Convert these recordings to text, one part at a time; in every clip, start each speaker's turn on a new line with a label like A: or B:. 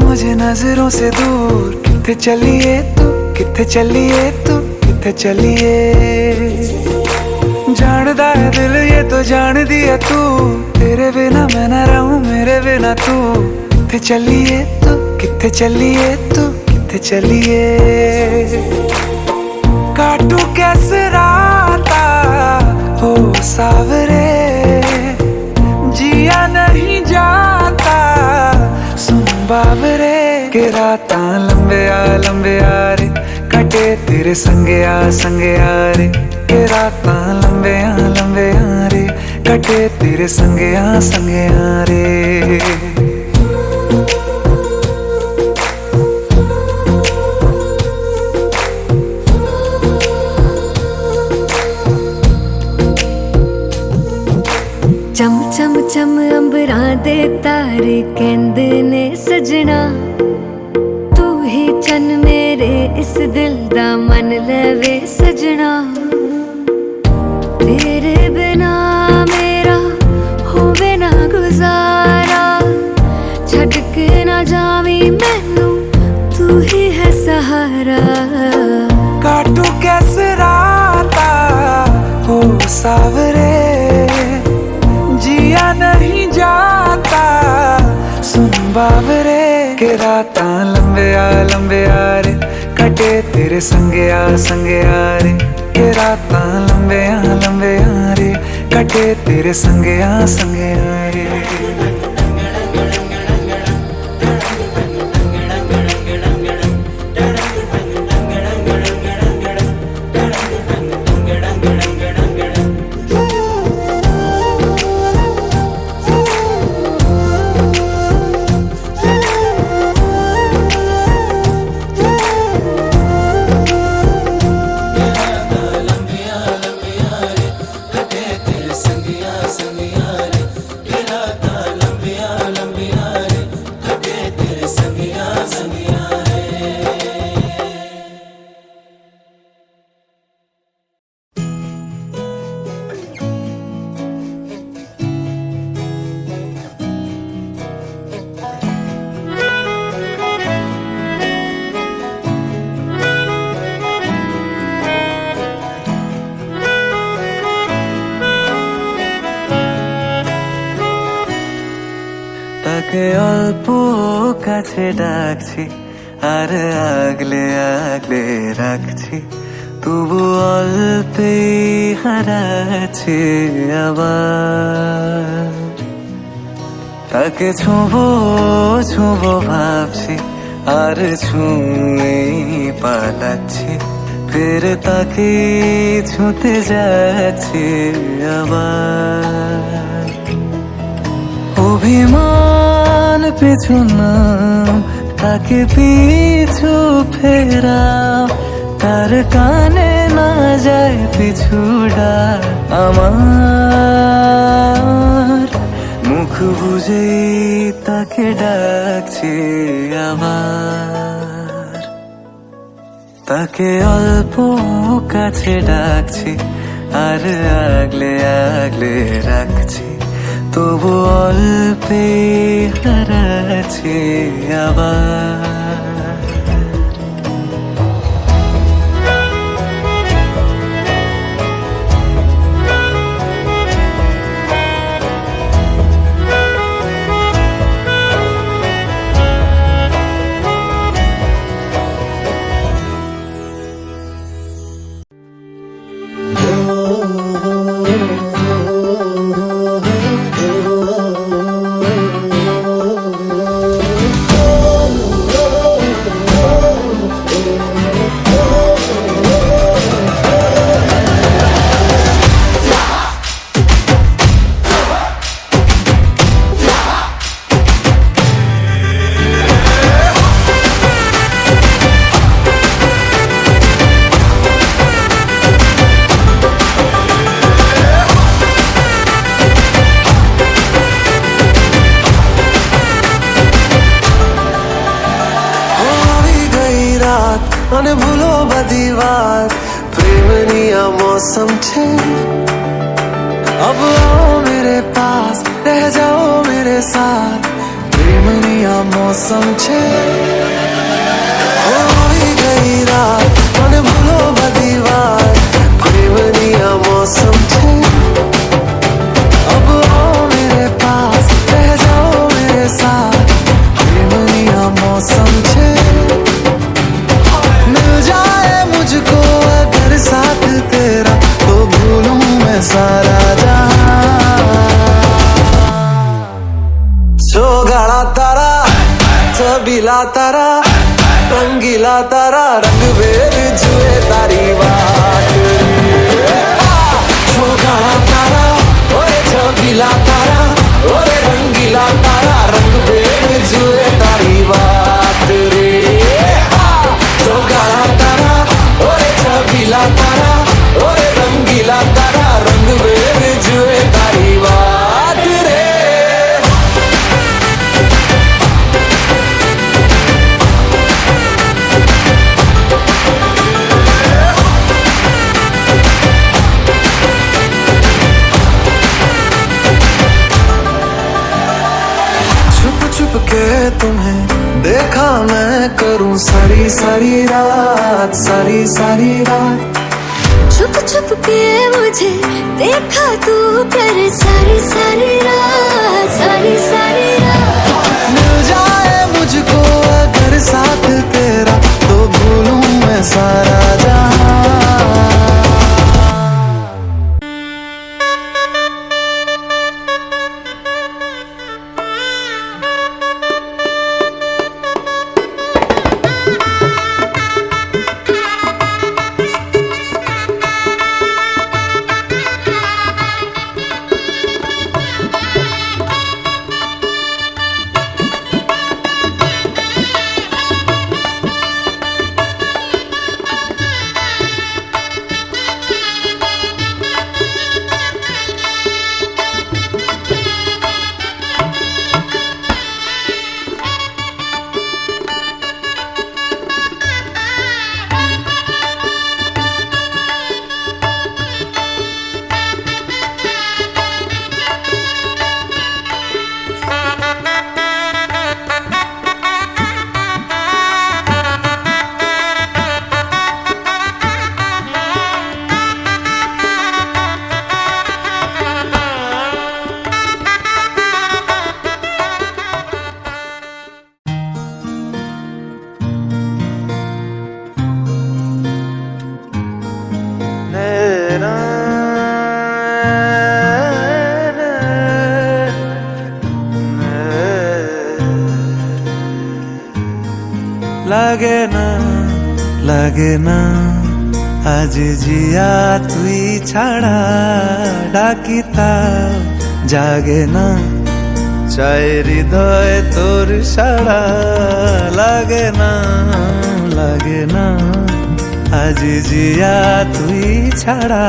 A: मुझे नजरों से दूर, किथे चलिए तू, किथे चलिए तू, किथे चलिए। जानदा है दिल ये तो जान दिया तू, तेरे बिना मैं ना रहूं मेरे बिना तू। किथे चलिए तू, किथे चलिए तू, किथे चलिए। काटू कैसे राता हो सावरे, जिया नहीं जाता सुन बाबरे। के राता लंबे आ रे, कटे तेरे संगे आ रे। के राता लंबे आ रे, कटे तेरे संगे आ रे।
B: चम चम चम अंबरां दे तारे कहंदे ने सजना, तू ही चन मेरे इस दिल दा मन लवे सजना। तेरे बिना मेरा होवे ना गुजारा, छड़ के ना जावी मैनू तू ही है सहारा।
A: काटू कैसे राता हो सावरे, जिया नहीं जाता सुन बाबरे। के राता लंबे आ रे, कटे तेरे संगे आ रे। के राता लंबे आ रे, कटे तेरे संगे आ रे। তাকে অল্প কাছে ডাকছি আর আগলে আগলে রাখছি, তবু অল্পে হারাচ্ছি আবার। তাকে ছোঁবো ছোঁবো ভাবছি আর ছুঁয়ে পালাচ্ছি, ফের তাকে ছুঁতে যাচ্ছি আবার। অভিমান পিছু নাম, তাকে পিছু ফেরাও, তার কানে না যায় পিছুডা আমার। মুখ বুঝেই তাকে ডাকছি আবার। তাকে অল্প কাছে ডাকছি আর আগলে আগলে রাখছি, তবু অল্পে হারাচ্ছি আবার। અને ભૂલો બધી વાત પ્રેમની આ મૌસમ છે। अब आओ मेरे पास, रह जाओ मेरे साथ, प्रेमनिया मौसम छे होई गई रात मन भूलो बदी बात प्रेमनिया मौसम छे अब आओ मेरे पास रह जाओ मेरे साथ प्रेमनिया मौसम छे मिल जाए मुझको अगर साथ तेरा तो भूलूं मैं सारा गाड़ा तारा छबीला तारा रंगीला तारा रंग बेर जुए तारी बात गाड़ा तारा ओए छबीला तारा ओए रंगीला तारा रंग बेर जुए तारी बात रे गाड़ा तारा ओए छबीला तारा ओए रंगीला तारा रंग बेर जुए तारी बात रे के तुम्हें देखा मैं करूं सारी सारी रात सारी सारी रात
B: छुप छुप के मुझे देखा तू कर सारी सारी रात सारी सारी रात
A: मिल जाए मुझको अगर साथ तेरा तो भूलूं मैं सारा जहां লাগে না আজ জিয়া তুই ছাড়া ডাকিতা জাগে না চাই হৃদয় তোর সাড়া লাগে না আজ জিয়া তুই ছাড়া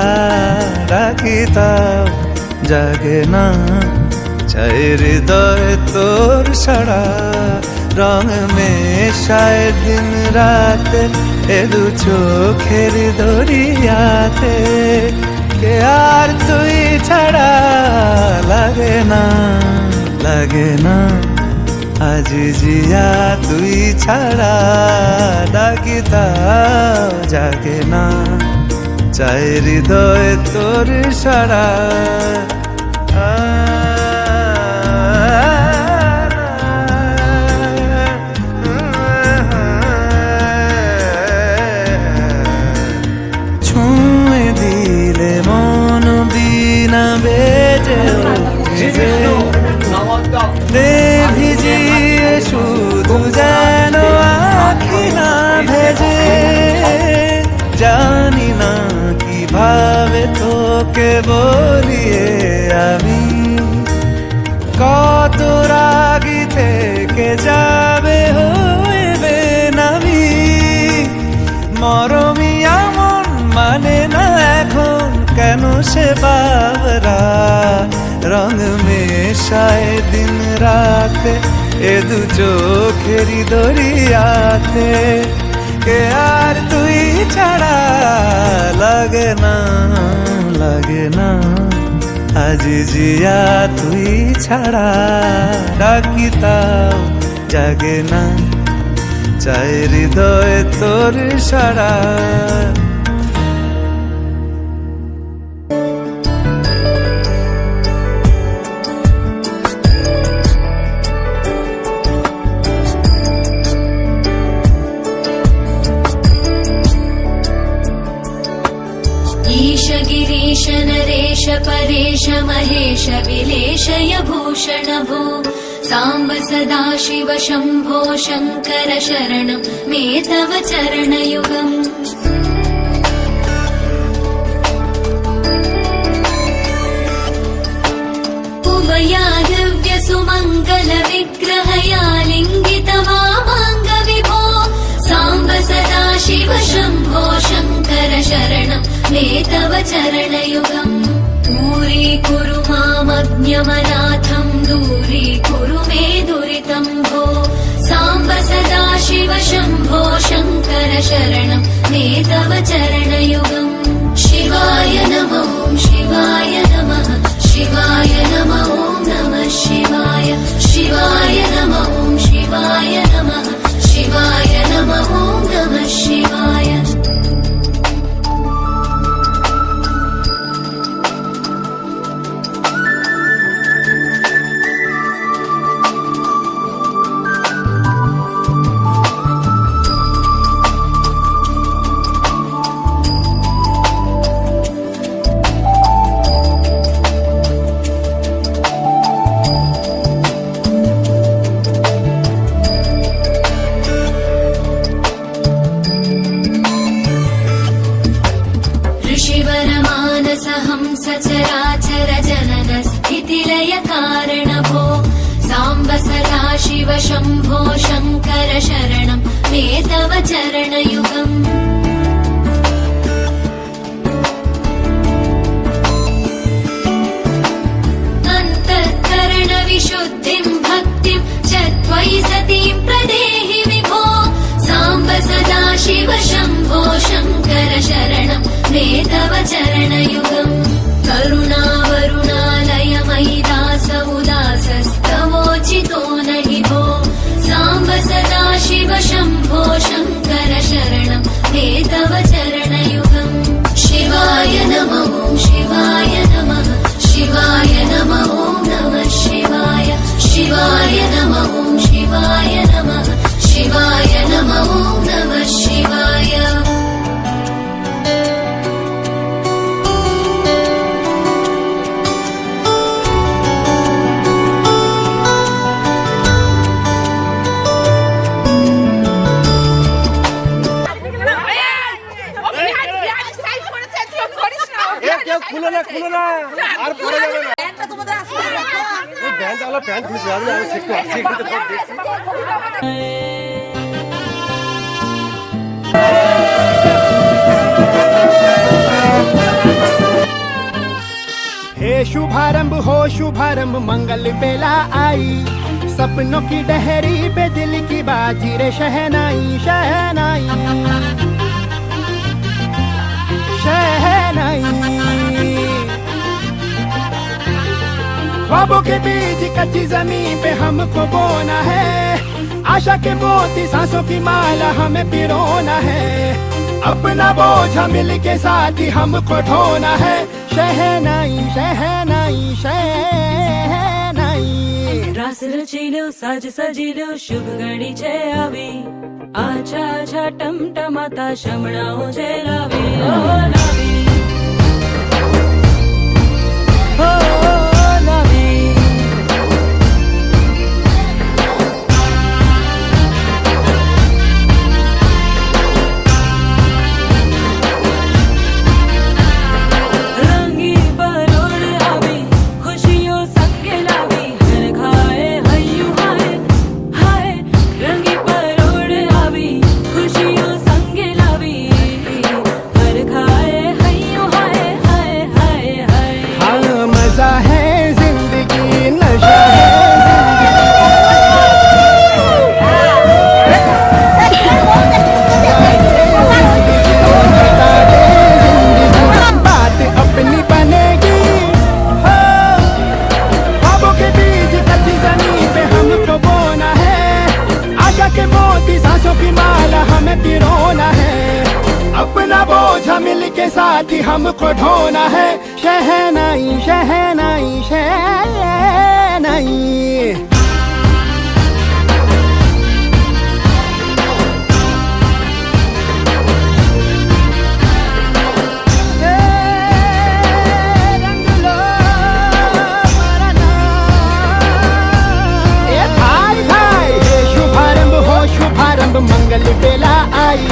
A: ডাকিতা জাগে না চাই হৃদয় তোর সাড়া রং মেশায় দিন রাত এ দু চোখের দরিয়াতে কে আর তুই ছাড়া লাগে না আজ জিয়া তুই ছাড়া ডাকিতা জাগে না চাই হৃদয় তোর সাড়া ভিজিয়ে শুধু যেন আখি না ভেজে জানি না কিভাবে তোকে বলিয়ে আমি কত রাগি থেকে যাবে হইবে নামি মরমিয়া মন মানে না এখন কেন সে বাবরা রং মেশায় দিন রাতে এ দু চোখেরি দরিয়াতে কে আর তুই ছাড়া লাগে না আজি জিয়া তুই ছাড়া ডাকি তাও জাগে না, চাই হৃদয় তোর সারা।
B: ईश गिरीश नरेश परेश महेश विलेशय भूषण भो साम्ब सदा शिव शम्भो शङ्कर शरणं मे तव चरणयुगम्। उमया दिव्य सुमङ्गल विग्रहया लिङ्गित वामाङ्ग विभो साम्ब सदा शिव शम्भो शङ्कर शरणं मे तव चरणयुगम्। दूरीकुरु मामज्ञमनाथं दूरीकुरु मे दुरितं भो साम्ब सदा शिव शम्भो शङ्कर शरणं मे तव चरणयुगम्। शिवाय नमः शिवाय नमः शिवाय नमः नमः शिवाय शिवाय नमः शिवाय नमः शिवाय नमः नमः शिवाय। सचराचर जनन स्थितिलय कारण भो साम्ब सदा शिव शम्भो शङ्कर शरणं मे तव चरणयुगम्। अन्तःकरण विशुद्धिं भक्तिं च त्वयि सतीं प्रदेहि विभो साम्ब सदा शिव शम्भो शङ्कर शरणं मे तव चरणयुगम्। करुणावरुणालय मयि दास उदासस्तवोचितो नहि भो साम्ब सदा शिव शम्भो शङ्कर शरणं मे तव चरणयुगम्। शिवाय नमः शिवाय नमः शिवाय नमः नमः शिवाय शिवाय नमः शिवाय नमः शिवाय नमः नमः शिवाय।
C: খুলো না আর পরে যাবে না ওই ব্যান্ডওয়ালা প্যান্ট খুলে যাবে না, আমি একটু আসছি একটু তো দেখছি।
D: हे शुभारंभ हो शुभारंभ मंगल बेला आई सपनों की डहरी पे दिल की बाजी रे शहनाई शहनाई शहनाई। ख्वाबों के बीज कच्ची जमीन पे हमको बोना है आशा के मोती सांसों की माला हमें पिरोना है अपना बोझा मिल के साथ ही हमको ढोना है शहनाई शहनाई शहनाई।
E: रास रचिलो साज सजिलो शुभ घड़ी छे આવી આછા આછા ટમટમાતા શમણાઓ છે લાવી ઓ લાવી ઓ લાવી। રંગી પરોળ આવી ખુશીઓ સંગે લાવી હર ખાએ હૈયું હાય હાય રંગી પરોળ આવી खुशियों संगे लावी हर खाए
D: अपना बोझ मिल के साथ ही हमको ढोना है। शहनाई शहनाई शहनाई। शुभारंभ मंगल बेला आई,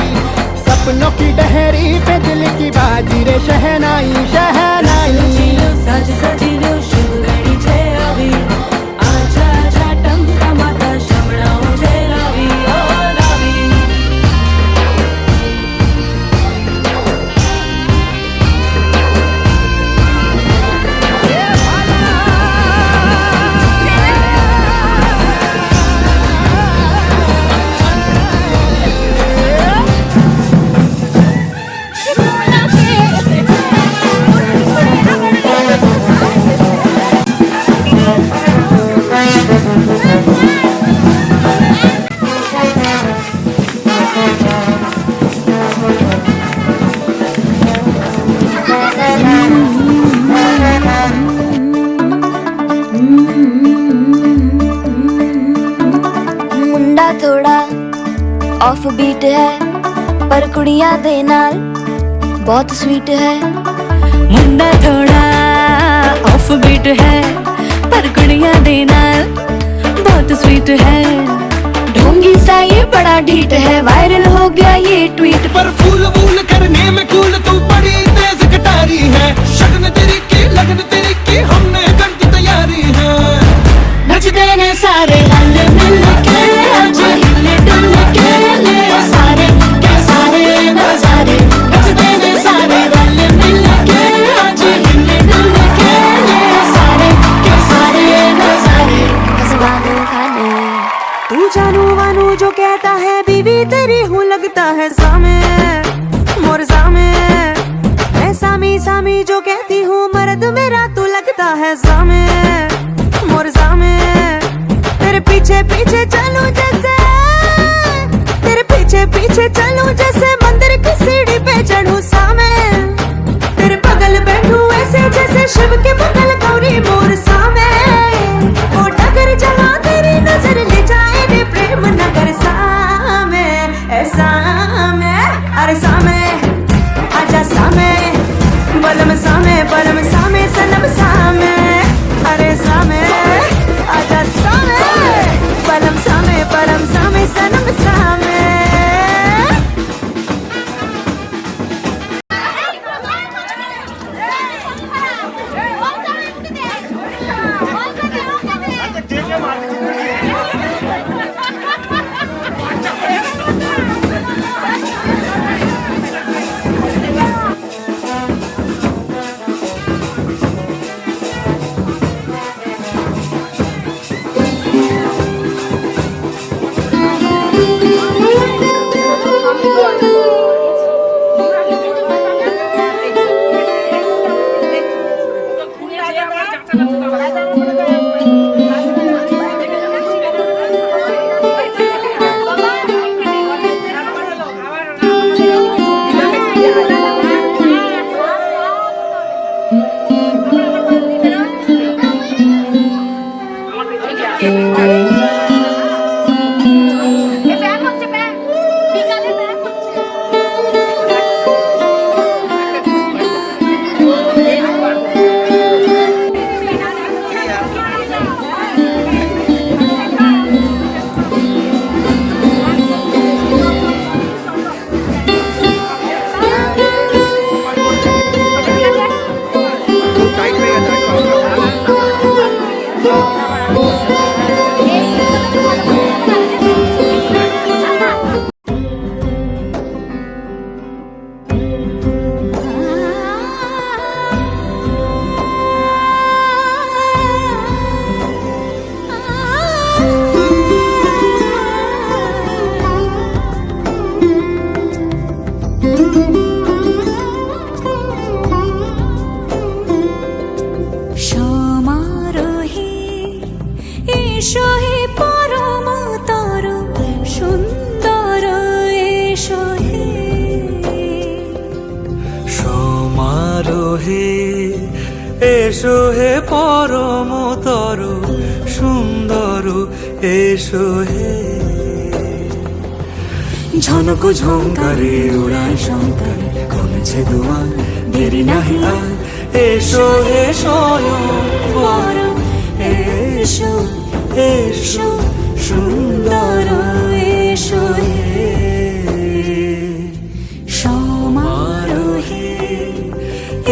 D: सपनों की डहरी पे दिल की बाजी रे शहनाई शहनाई।
E: सजीलो साज सजीलो शुभ घड़ी छे આવી, आजा आजा टमटमाता शमणाओ छे लावी ओ लावी।
B: मुंडा थोड़ा ऑफ बीट है पर कुड़ियां दे नाल बहुत स्वीट है।
E: मुंडा थोड़ा ऑफ बीट है पर कुड़ियां दे नाल बहुत स्वीट है।
B: ढोंगी सा ये बड़ा ढीठ है, वायरल हो गया ये ट्वीट।
F: पर फूल वूल करने में कूल तू बड़ी तेज कटारी है। शगन तेरी की लगन तेरी की हमने कर दी तैयारी है।
B: नचते ने सारे रल मिल के आज हिले डुल के ले सारे के सारे नजारे। नचते ने सारे रल मिल के आज हिले डुल के ले सारे के सारे नजारे। हंसवा दो खाने
G: तू जानू वानू जो कहता है, बीवी तेरी हूँ लगता है सामे मोर सामे। मैं सामी सामी जो कहती हूँ, मर्द मेरा तू लगता है सामे मोर सामे। तेरे पीछे पीछे चलूं जैसे, तेरे पीछे पीछे चलूं जैसे मंदिर की सीढ़ी पे चढ़ूं सामे। तेरे बगल बैठूं ऐसे जैसे शिव के बगल गौरी मोर सामे। ओ डगर जहाँ तेरी नजर ले जाए रे प्रेम नगर सामे ऐसा में। अरे सामे आजा सामे बलम सामे बलम सामे सनम सामे। अरे सामे आजा सामे बलम सामे बलम सामे सनम सामे।
A: এসো হে পরমতর সুন্দর, এসো হে। ঝনক ঝঙ্কারে উড়ায় শঙ্কার, কমেছে দুয়ার দেরি নাহি আর। এসো হে স্বয়ং বর, এসো এসো সুন্দর, এসো হে সমারোহে।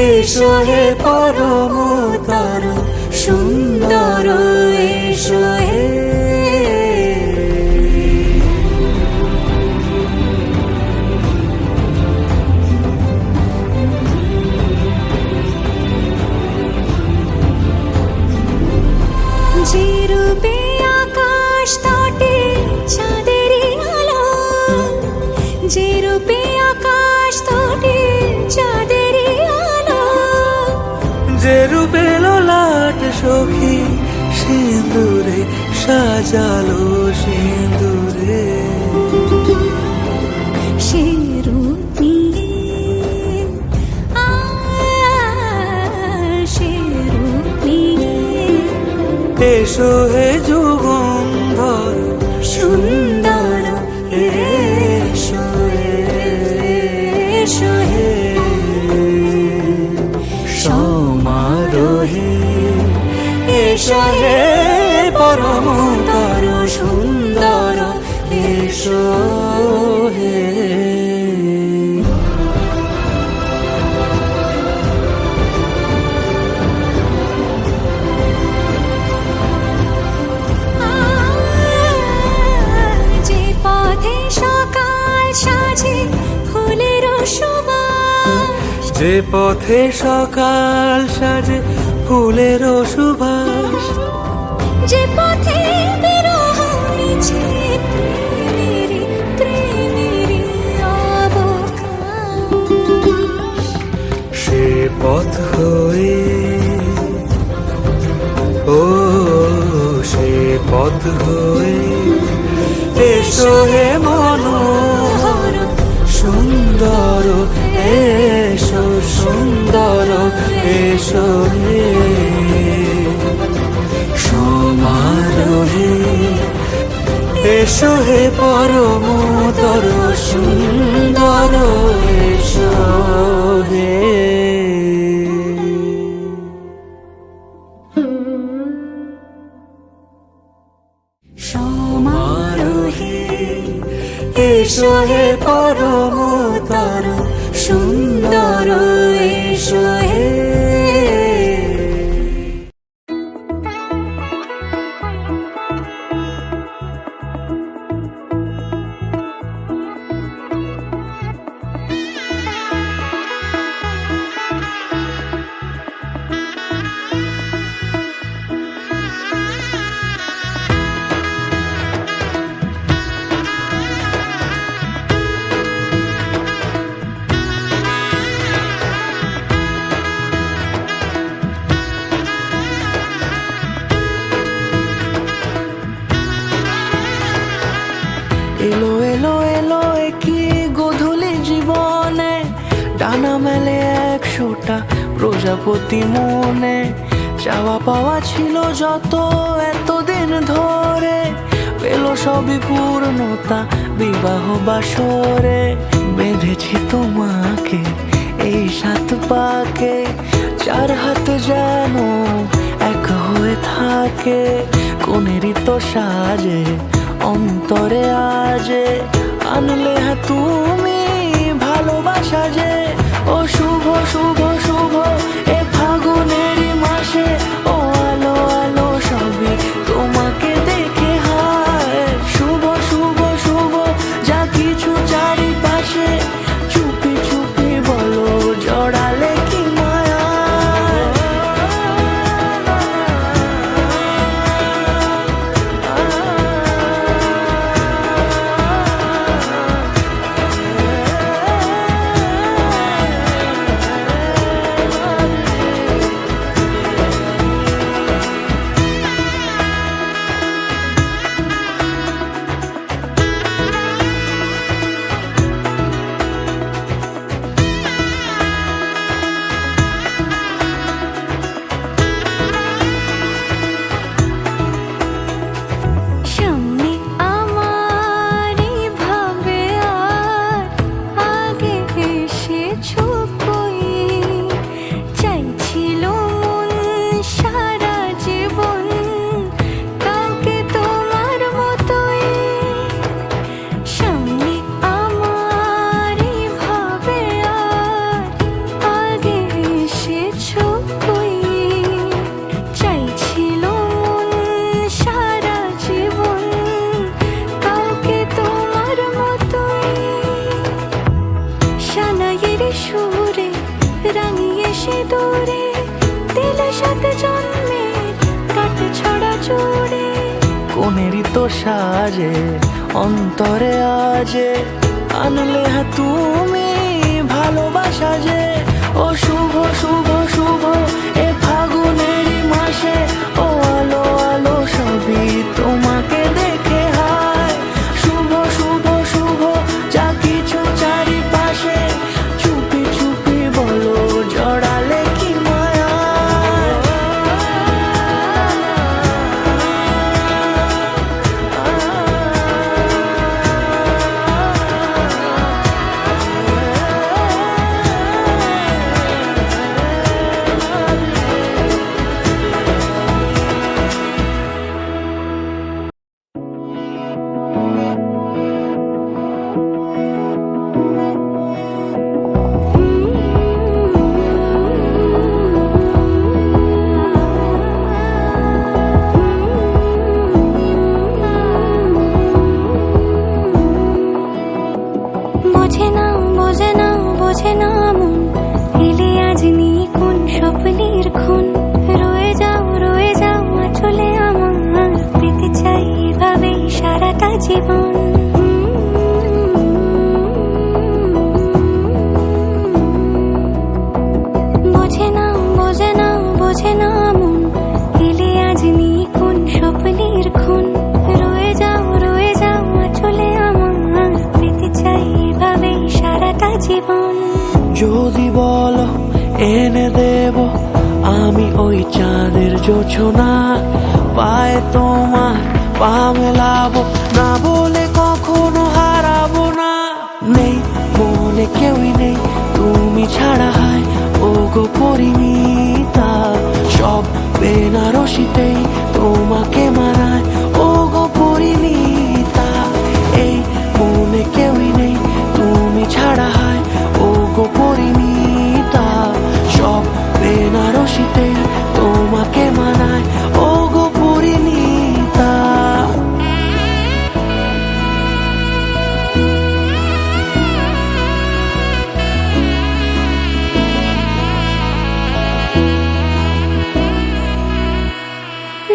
A: এসো হে পরমতর সুন্দর, এসো হে।
B: যে রূপে আকাশ তটে চাঁদেরই আলো, যে রূপে আকাশ তটে চাঁদেরই আলো,
A: যে রূপে ললাট সখী সিঁদুরে সাজালো সিঁদুরে।
B: সে রূপ নিয়ে সে রূপ নিয়ে
A: এসো হে যুগন্ধর
B: সুন্দর,
A: এসো
B: এসো হে
A: সমারোহে। এসো হে পরমতর সুন্দর, এসো হে।
B: যে পথে সকাল সাজে ফুলের সুবাস,
A: যে পথে সকাল সাজে ফুলের সুবাস,
B: যে পথে বিরহ মিছে প্রেমেরই প্রেমেরই অবকাশ,
A: সে পথ হয়ে ও সে পথ হয়ে। এসো হে মনোহর সুন্দর, এসো সুন্দর, এসো হে সমারোহে। এসো হে পরমতর সুন্দর, এসো হে।
B: সমারোহে।
A: এসো হে পরমতর সুন্দর, এসো হে।
H: এলো এলো এলো কি গোধূলি জীবনে, ডানা মেলে 100টা প্রজাপতি মনে। চাওয়া পাওয়া ছিল যত এতদিন ধরে, পেল সবই পূর্ণতা বিবাহ বাসরে। বেঁধেছি তোমাকে এই 7 পাকে, 4 হাত যেন এক হয়ে থাকে। কোনেরই তো সাজে অন্তরে আজে, আনলে হ্যাঁ তুমি ভালোবাসা যে। ও শুভ শুভ শুভ এ ফাগুনেরই মাসে, ও আলো আলো সবই তোমাকে দেখে হায়। শুভ শুভ শুভ যা কিছু চারিপাশে, চুপি চুপি বলো জড়ালে কি মায়া।
B: গানের সুরে রাঙিয়ে সে দূরে দিল সাত জন্মের কাট ছড়া জুড়ে।
H: কোনেরই তো সাজে অন্তরে আজে আনলে তুমি ভালোবাসা যে। ও শুভ শুভ শুভ এ ফাগুনেরই মাসে, ও আলো আলো সবই তোমাকে দেখে হায়। শুভ শুভ শুভ যা কিছু চারিপাশে, চুপি চুপি বলো জড়ালে কি মায়া।
B: বোঝে না বোঝে না বোঝে না মন এলে আজ নিয়ে কোন স্বপ্নের খুন। রয়ে যাও চলে আমার পেতে চাই এভাবেই সারাটা জীবন। বোঝে না বোঝে না বোঝে না মন এলে আজ নিয়ে কোন স্বপ্নের খুন। রয়ে যাও চলে আমার পেতে চাই এভাবেই সারাটা জীবন।
H: যদি বলো এনে দেব আমি ওই চাঁদের জোছনা, পায়ে তোমার পা মেলাবো না বলে কখনো হারাবো না। নেই মনে কেউই নেই তুমি ছাড়া, হয় ও গো পরিণীতা। সব বেনারসিতেই তোমাকে মানায় ও গো পরিণীতা। এই মনে কেউই নেই তুমি ছাড়া, হয় ও গো পরিণীতা। সব বেনারসিতেই তোমাকে মানায় ও গো পরিণীতা।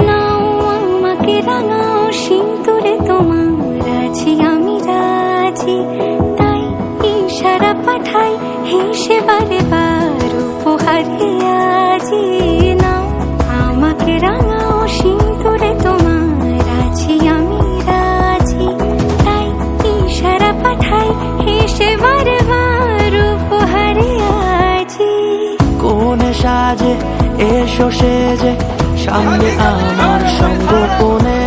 B: নাও আমাকে রাঙাও সিঁদুরে তোমার আছি আমি রাজি। তাই ইশারা পাঠাই হেসে বারে বার উপহারে আজি। নাও আমাকে রাঙাও সিঁদুরে তোমার আছি আমি রাজি। তাই ইশারা পাঠাই হেসে বারে বার উপহারে আজি।
H: কোন সাজে এসো সেজে সামনে আমার সঙ্গোপনে,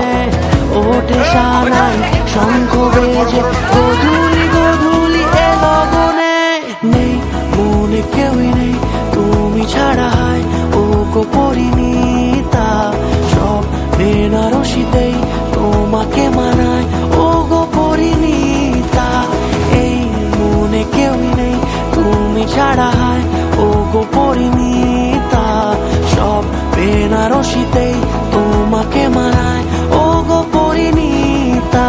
H: ওঠে সানাই শঙ্খ বেজে গধূলি গধূলি এ লগনে। নেই মনে কেউই নেই তুমি ছাড়া, হয় ও গো পরিণীতা। সব বেনারসিতেই তোমাকে মানায় ও গো পরিণীতা। এই মনে কেউই নেই তুমি ছাড়া, হয় ও গো পরিণীতা। সব বেনারসিতেই তোমাকে মানায় ও গো পরিণীতা।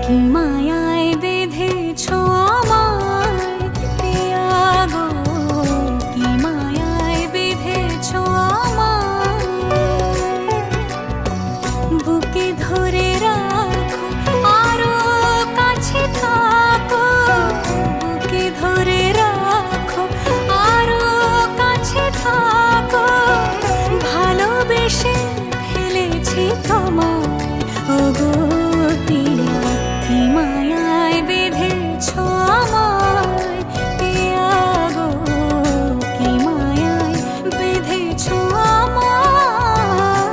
B: কি মায়ায় বেঁধেছো আমায় পিয়া গো, কি মায়ায় বেঁধেছো আমায়। বুকে ধরে রাখো আরো কাছে থাকো, বুকে ধরে রাখো আরো কাছে থাকো। ভালোবেসে ফেলেছি তোমায় ওগো পিয়া, কি মায়ায় বেঁধেছো আমায় পিয়া গো, কি মায়ায় বেঁধেছো আমায়।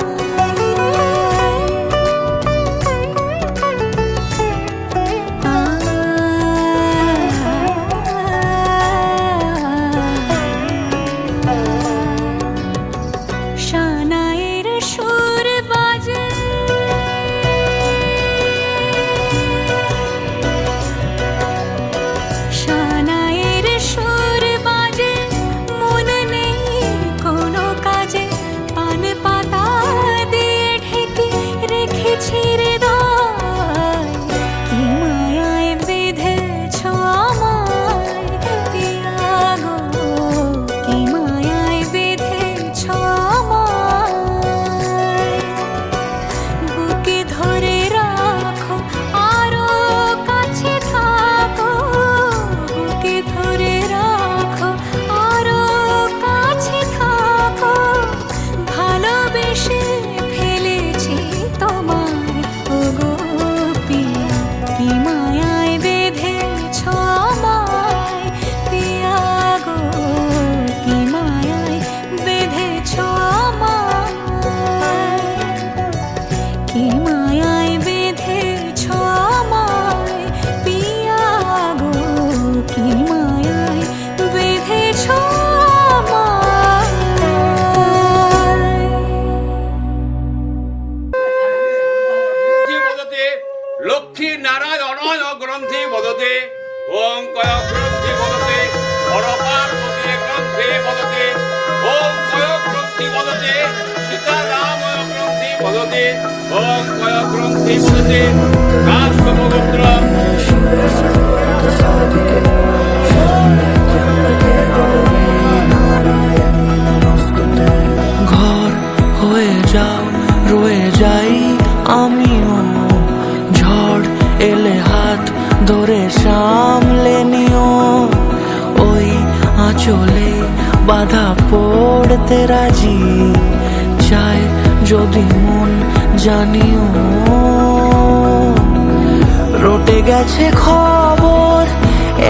I: লক্ষ্মী নারায়ণয় গ্রন্থি বদতে ওং কয় গ্রন্থি বদতে পরপার্বতী গ্রন্থি বদতে ওং কয় গ্রন্থি বদতে সীতারাময় গ্রন্থি বদতে ওং কয় গ্রন্থি বদতে রাষ্ট্রমুদ্র
H: ঘর হয়ে যাও রয়ে যাই আমিও, ঝড় এলে হাত ধরে সামলে নিও, ওই আঁচলে বাধা পড়তে রাজি, চায় যদি মন জানিও। রটে গেছে খবর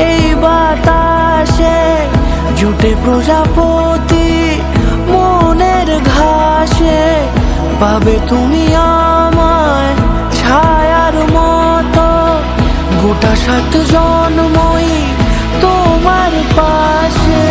H: এই বাতাসে, জুটে প্রজাপতি মনের ঘাসে, পাবে তুমি আমায় ছায়ার মতো, গোটা 7 জন্মই তোমার পাশে।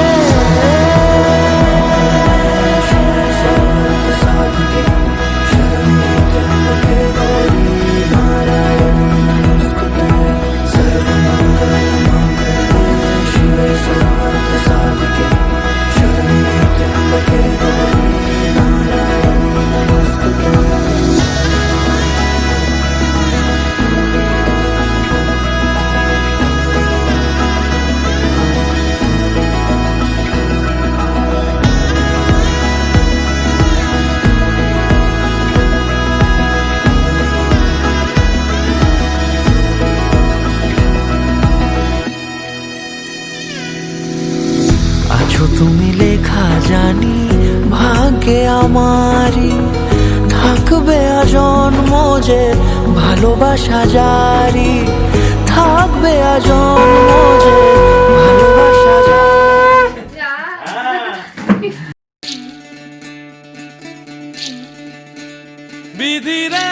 H: তুমি লেখা জানি ভাগ্যে আমারই, থাকবে আজন্ম যে ভালোবাসা জারি, থাকবে আজন্ম যে ভালোবাসা জারি।
F: বিধি রে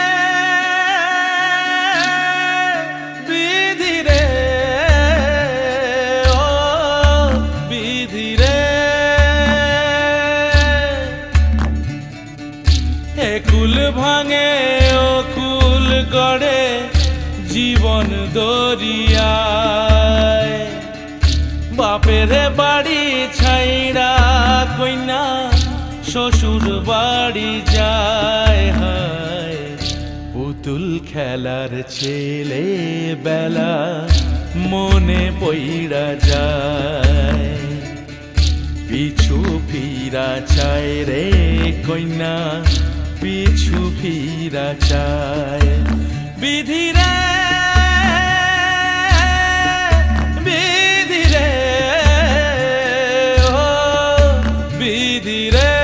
F: বিধি রে ও বিধি রে, কুল ভাঙে ও কুল গড়ে জীবন দরিয়ায়, বাপের বাড়ি ছাইড়া কইনা শ্বশুর বাড়ি যায়, হায় পুতুল খেলার ছেলে বেলা মনে পইড়া যায়, পিছু ফিরা চায় রে কইনা পিছু ফিরা চায়। বিধি রে বিধি রে ও বিধি রে,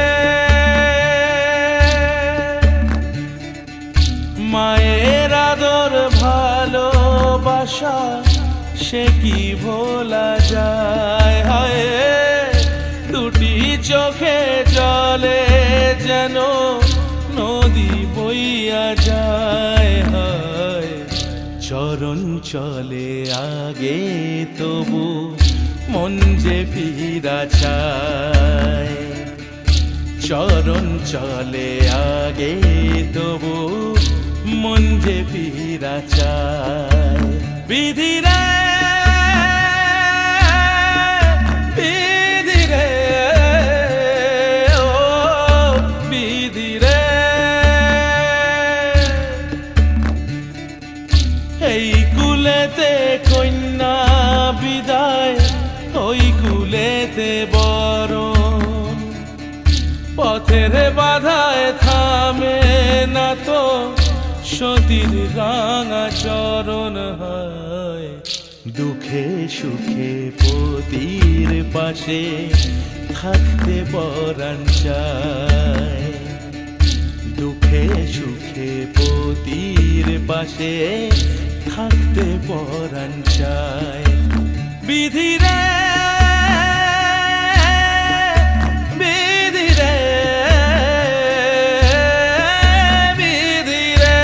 F: মায়ের আদর ভালোবাসা সে কি ভোলা যায়, হায় দুটি চোখে জলে যেন নদী বইয়া যায়, হায় চরণ চলে আগে তবু মন যে ফিরা চায়, চরণ চলে আগে তবু মন যে ফিরা চায়। বিধি রে বিধি রে ও বিধি রে, এই কুলেতে কন্যা বিদায় ওই কুলেতে বরণ, পথের বাধায় থামে না তো সতীর রাঙা চরণ, হয় দুঃখে সুখে পতির পাশে থাকতে পরাণ চায়, দুঃখে সুখে পতির পাশে থাকতে পরাণ চায়। বিধি রে বিধি রে বিধি রে।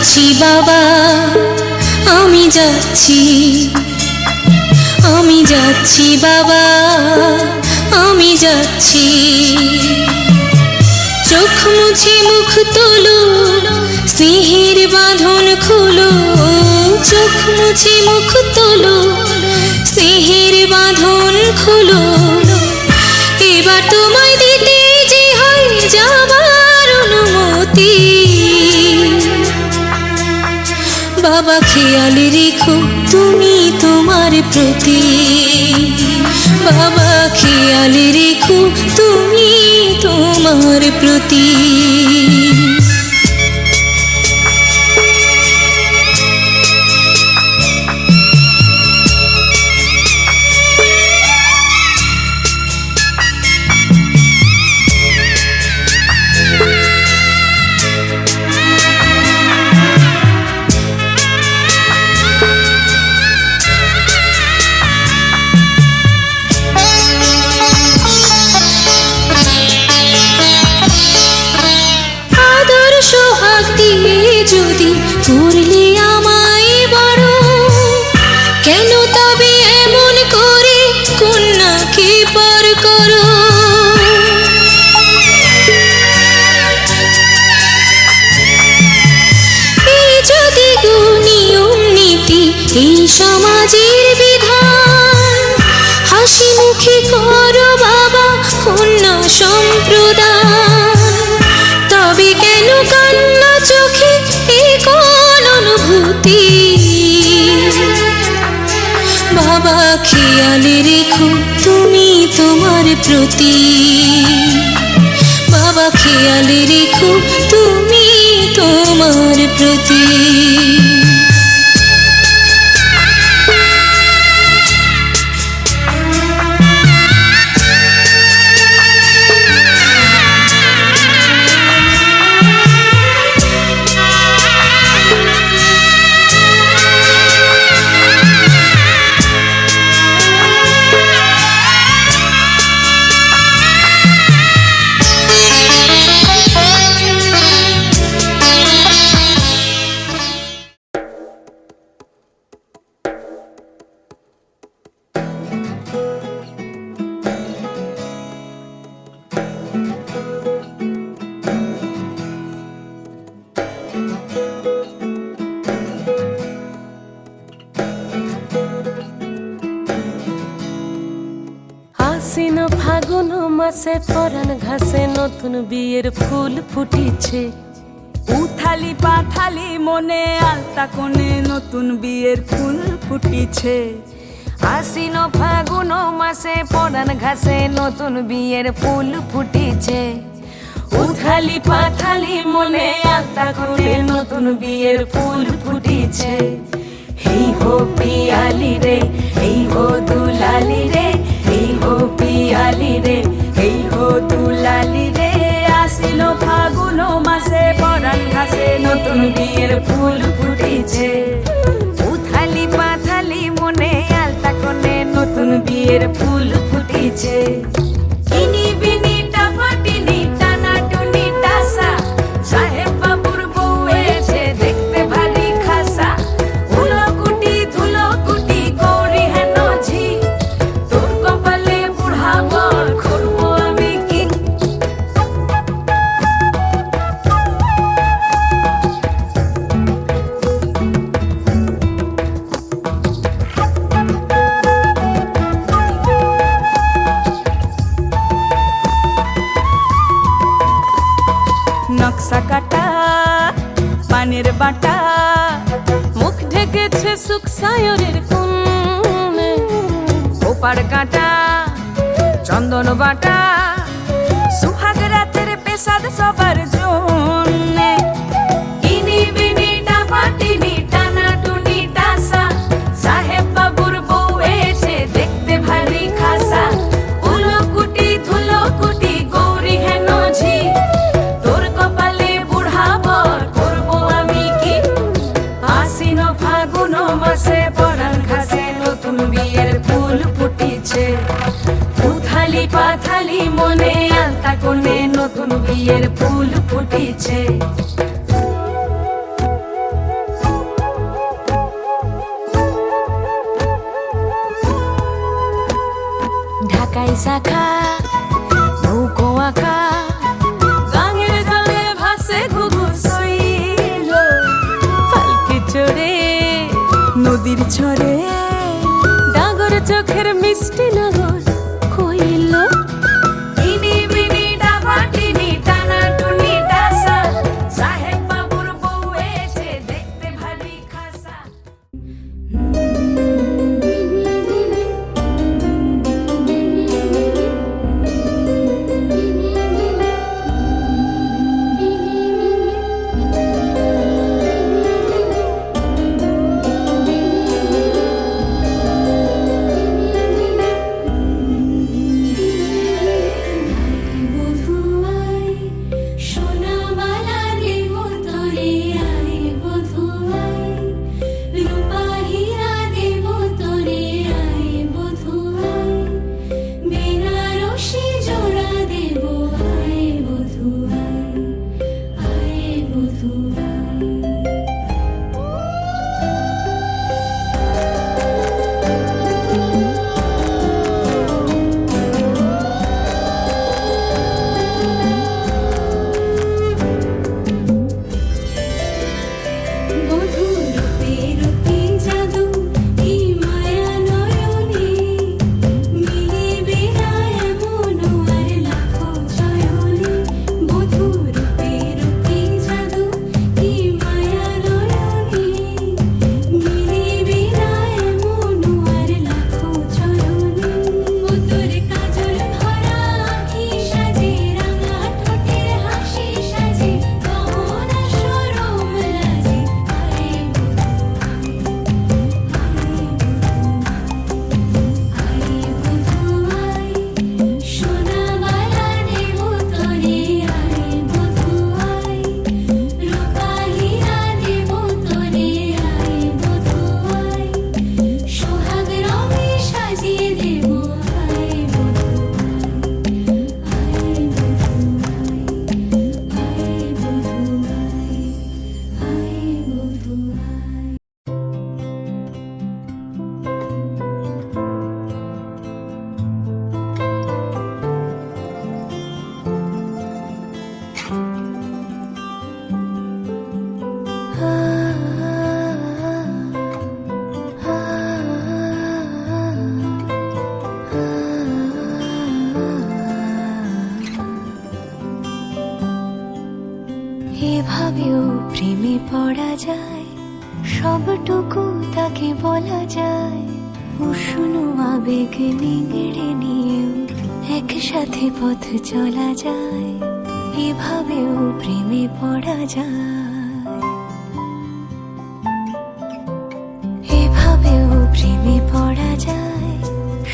B: যাচ্ছি বাবা, আমি যাচ্ছি, আমি যাচ্ছি বাবা, আমি যাচ্ছি। চোখ মুছে মুখ তোলো, স্নেহের বাঁধন খোলো, চোখ মুছে মুখ তোলো, স্নেহের বাঁধন খোলো। এবার তোমায় দিতে যে হয় যাবার অনুমতি। বাবা খেয়াল রেখো তুমি তোমার প্রতি, বাবা খেয়াল রেখো তুমি তোমার প্রতি। যদি করলে আমায় বড়, কেন তবে এমন করে কন্যাকে পর করো। এই যদি গো নিয়ম নীতি, এই সমাজের বিধান, হাসি মুখে করো বাবা কন্যা সম্প্রদান। তবে কেন কান্না চোখে এই কোন অনুভূতি। বাবা খেয়াল রেখো তুমি তোমার প্রতি, বাবা খেয়াল রেখো তুমি তোমার প্রতি।
E: আশ্বিন ফাগুন মাসে পরাণ ঘাসে নতুন বিয়ের ফুল ফুটিছে। উথালি পাথালি মনে আলতা কোণে নতুন বিয়ের ফুল ফুটিছে।
B: আশ্বিন ফাগুন মাসে পরাণ ঘাসে নতুন বিয়ের ফুল ফুটিছে।
E: উথালি পাথালি মনে আলতা কোণে নতুন বিয়ের ফুল ফুটিছে। এই হো পিয়ালি রে, এই হো দুলালি রে, এই হো পিয়ালি রে, এই হো দুলালি রে। আশ্বিন ফাগুন মাসে পরাণ ঘাসে নতুন বিয়ের ফুল ফুটিছে।
B: উথালি পাথালি মনে আলতা কোণে নতুন বিয়ের ফুল ফুটিছে।
E: ইনি বিনি টাপাটিনি টানা টুনি টাসা, সাহেব বাবুর বউ এসে দেখতে ভারী খাসা। উলকুটি ধুলকুটি গৌরী হেন ঝি, তোর কপালে বুড়া বর করবো আমি কি। নকশা কাটা পানের বাটা, মুখ ঢেকেছে সুখ সায়রের কোণে। ওপার কাটা চন্দন বাটা, সুহাগ রাতের পেশাদ সবার জন্যে। ইনি বিনি টাপাটিনি টানা টুনি টাসা, সাহেব বাবুর বউ এসে দেখতে ভারী খাসা। উলকুটি ধুলকুটি গৌরী হেন ঝি, তোর কপালে বুড়া বর করবো আমি কি। আশ্বিন ফাগুন মাসে পরাণ ঘাসে নতুন বিয়ের ফুল ফুটিছে। উথালি পাথালি মনে আলতা কোণে নতুন বিয়ের ফুল ফুটিছে। শাখা নৌকো আঁকা গাঙের জলে ভাসে ঘুঘু শৈল পালকি চড়ে নদীর ছড়ে ডাগর চোখের মিষ্টি নগর কইল ইনি বিনি ডাবা টিনি টানা টুনি ডাসা সাহেব বাবুর বউ এসে দেখতে ভারী খাসা
B: এভাবেও প্রেমে পড়া যায়, সবটুকু তাকে বলা যায়। উষ্ণ আবেগ নিংড়ে নিয়েও একসাথে পথ চলা যায়, এভাবেও প্রেমে পড়া যায়। এভাবেও প্রেমে পড়া যায়,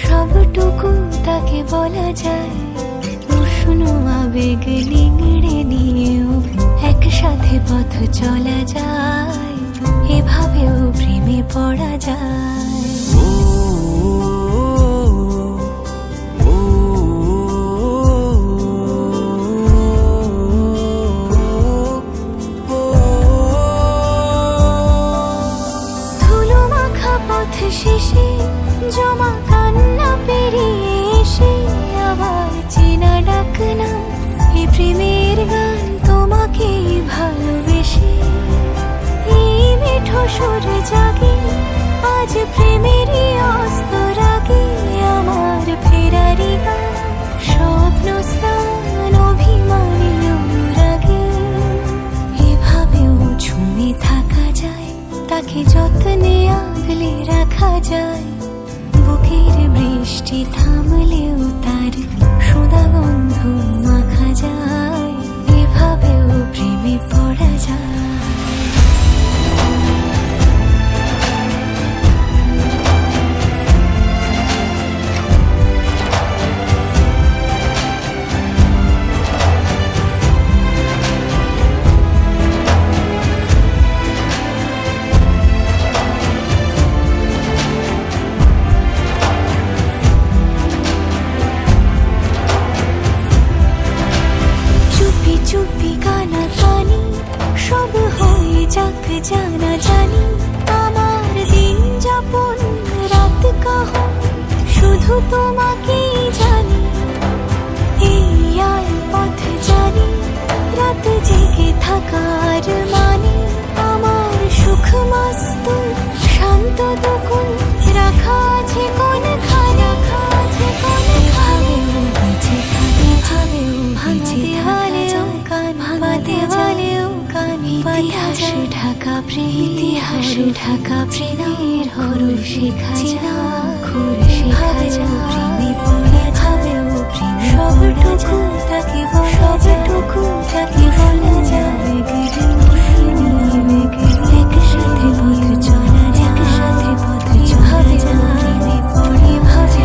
B: সবটুকু তাকে বলা যায়। উষ্ণ আবেগ নিংড়ে নিয়েও একসাথে পথ চলা যায়, এভাবেও প্রেমে পড়া যায়। ধুলো মাখা পথ শেষে জমা কান্না পেরিয়ে এসে আবার চেনা ডাক নাম, এই প্রেমের গান তোমাকে ভালোবেসে। এই মিঠো সুর জাগে আজ প্রেমেরই অস্ত রাগে, আমার ফেরারি গান স্বপ্ন স্নান অভিমানী অনুরাগে। এভাবেও ঝুমে থাকা যায়, তাকে যত্নে আগলে রাখা যায়। বুকের বৃষ্টি থামলেও তার সুধা গন্ধ মাখা যায়, এভাবেও প্রেমে পড়া যায়। চুপি কানা কানি সব হয়ে যাক জানা জানি, আমার দিন যাপন রাত কাহন শুধু তোমাকেই জানি। জেগে থাকার মানে আমার সুখ মস্ত শান্ত দুকুন রাখা আছে কোন খানা খাছে কোন খাবে বেঁচে থাকে ভাঙতে হলেও কান ভাঙতে হলেও কান ইতিহাস ঢাকা প্রেমের হরু শেখা যা ঘুর শেখা যা প্রেমে পড়ে যাবে সবটুকু তাকে বলা যাবে একসাথে পথ চলা একসাথে পথ ভাবে যা প্রেমে পড়ে ভাবে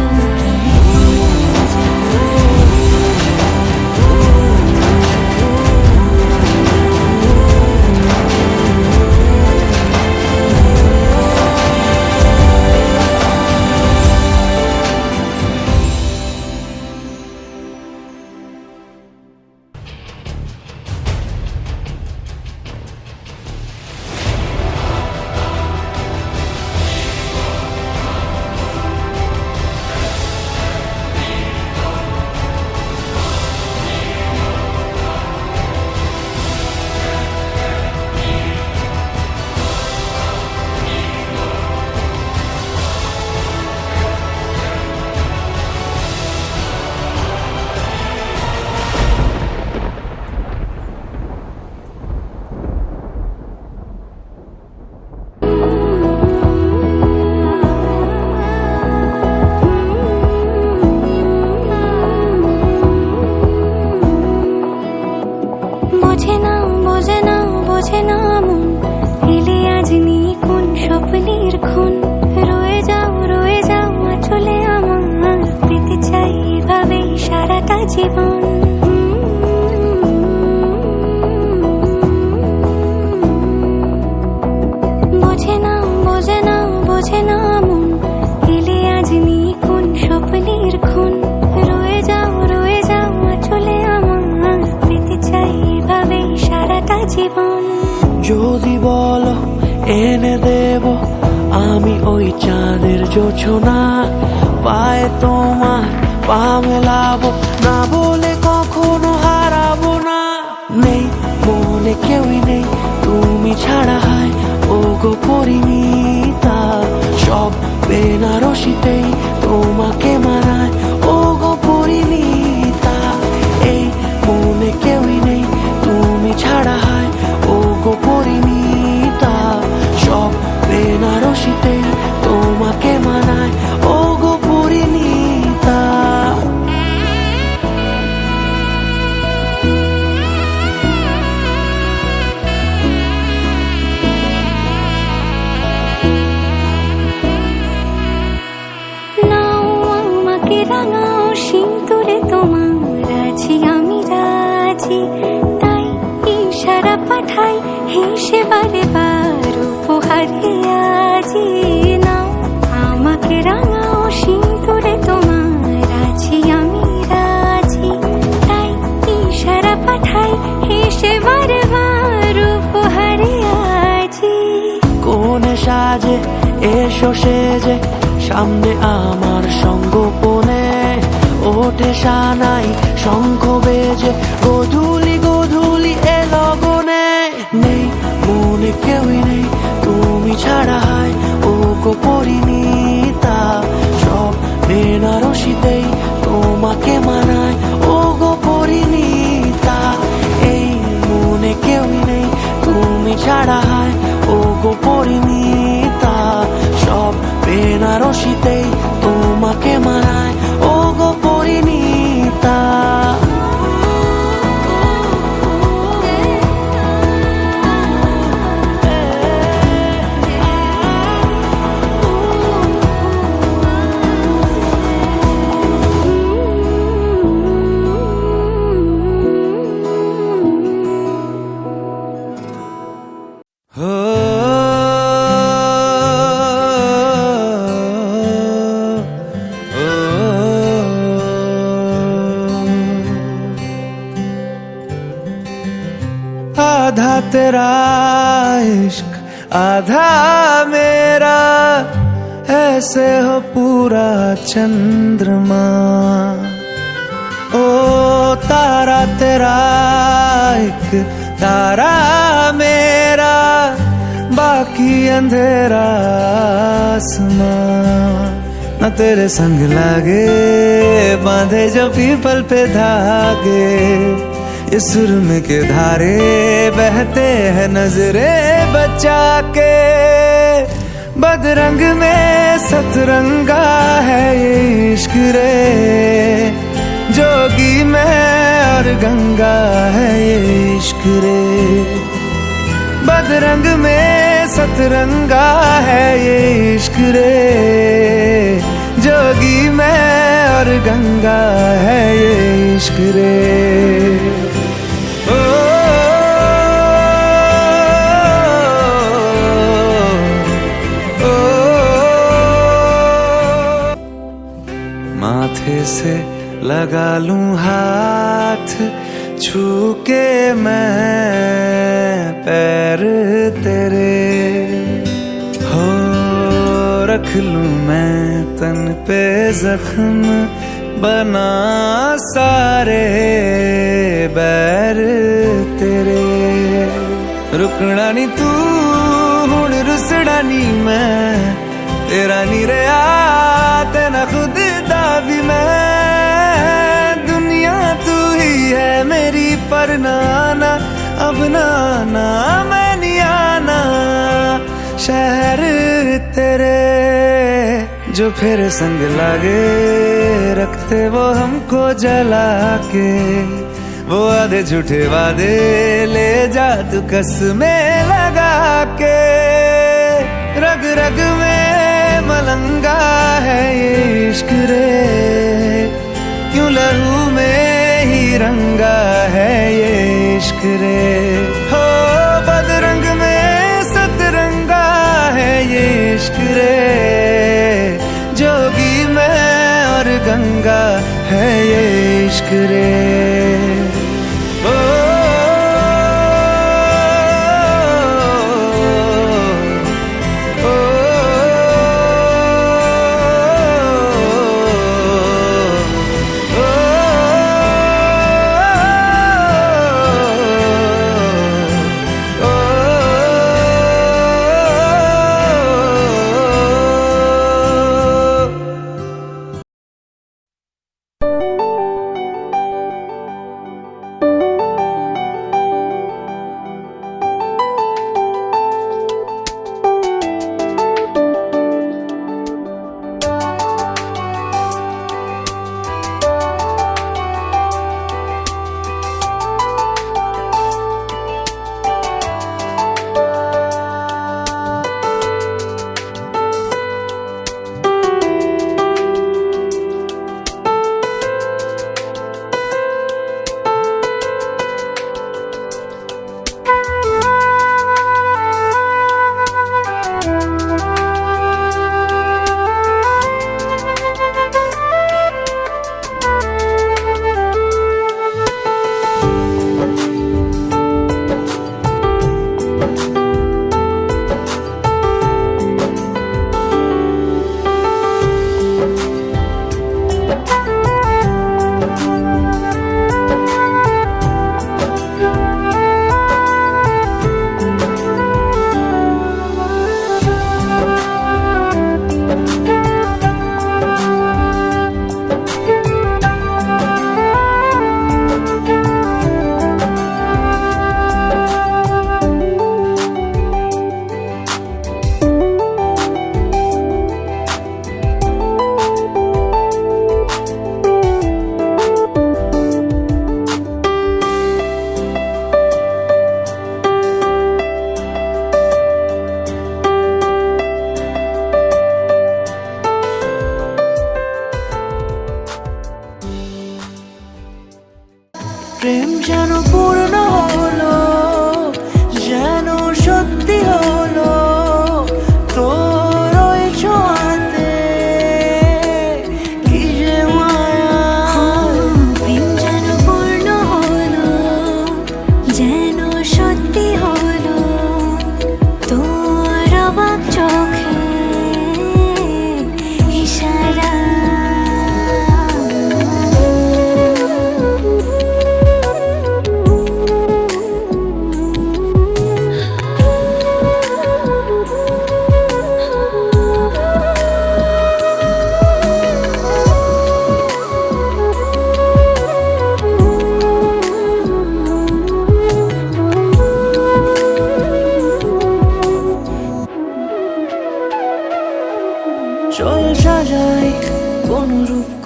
B: বোঝে না মন এলে আজ নিয়ে কোন স্বপ্নের খুন রয়ে যাও চলে আমার পেতে চাই এভাবে সারাটা জীবন বোঝে না মন এলে আজ নিয়ে কোন স্বপ্নের খুন রয়ে যাও চলে আমার পেতে চাই এভাবে সারাটা জীবন
H: যদি বলো এনে দেব আমি ওই চাঁদের জোছনা পায়ে তোমার পা মেলাবো না বলে কখনো হারাবো না নেই মনে কেউই নেই তুমি ছাড়া হয় ও গো পরিণীতা সব বেনারসিতেই তোমাকে মানায় ও গো পরিণীতা এই মনে কেউই নেই তুমি ছাড়া হয় ও গো পরিণীতা সব বেনারসিতেই তোমাকে মানায় ও গো পরিণীতা
B: রাঙাও সিঁদুরে তোমার আছি আমি রাজি তাই ইশারা পাঠাই হেসে বারে বার উপহারে আজি নাও আমাকে রাঙাও সিঁদুরে তোমার আছি আমি রাজি তাই ইশারা পাঠাই হেসে বারে বার উপহারে আজি
H: কোন সাজে এসো সেজে সামনে আমার সঙ্গোপনে ওঠে সানাই শঙ্খ বেজে গধূলি এ লগনে নেই মনে কেউই নেই তুমি ছাড়া হয় ও গো পরিণীতা সব বেনারসিতেই তোমাকে মানায় ও গো পরিণীতা এই মনে কেউই নেই তুমি ছাড়া হয় ও গো পরিণীতা সব বেনারসিতেই তোমাকে মানায় ও গো পরিণীতা
A: आधा तेरा इश्क आधा मेरा ऐसे हो पूरा चंद्रमा ओ तारा तेरा एक तारा मेरा बाकी अंधेरा आसमां न तेरे संग लागे बांधे जो पीपल पे धागे ये सुरम के धारे बहते हैं नजरे बचा के बदरंग में सतरंगा है ये इश्क रे जोगी में और गंगा है ये इश्क रे बदरंग में सतरंगा है ये इश्क रे जोगी में और गंगा है ये इश्क रे ओ, ओ, माथे से लगा लूं हाथ छू के मैं पैर तेरे हो रख लूं मैं तन पे जख्म बना सारे बैर तेरे रुकना नी तू हुण रुसड़ा नी मैं तेरा नी रहा तेना खुद दा भी मैं दुनिया तू ही है मेरी पर नाना अब नाना मैं नहीं आना शहर तेरे जो फिर संग लागे रखते वो हमको जला के वो आधे झूठे वादे ले जा तू कसमें लगा के रग रग में मलंगा है ये इश्क रे क्यों लहू में ही रंगा है ये इश्क रे हो बदरंग में सतरंगा है ये इश्क रे जोगी में और गंगा है ये इश्क रे ओ,
H: প্রেম যেন পূর্ণ হলো যেন সত্যি হলো তোর ওই ছোঁয়াতে কি যে মায়া
B: প্রেম যেন পূর্ণ হলো যেন সত্যি হলো তোর অবাক চোখে ইশারা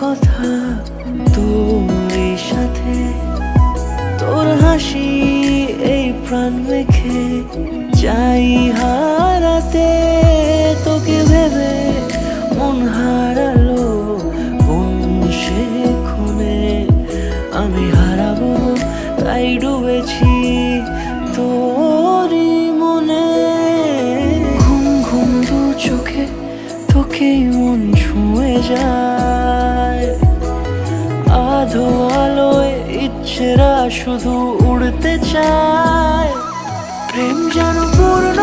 H: কথা তোরই সাথে, তোর হাসি এই প্রাণ মেখে চাই হারাতে, তোকে ভেবে মন হারালো কোন সে ক্ষণে, আমি হারাবো তাই ডুবেছি তোরই মনে। ঘুম ঘুম দু চোখে তোকেই মন ছুঁয়ে যায়, আধো আলোয় ইচ্ছেরা শুধু উড়তে চায়, প্রেম যেন পূর্ণ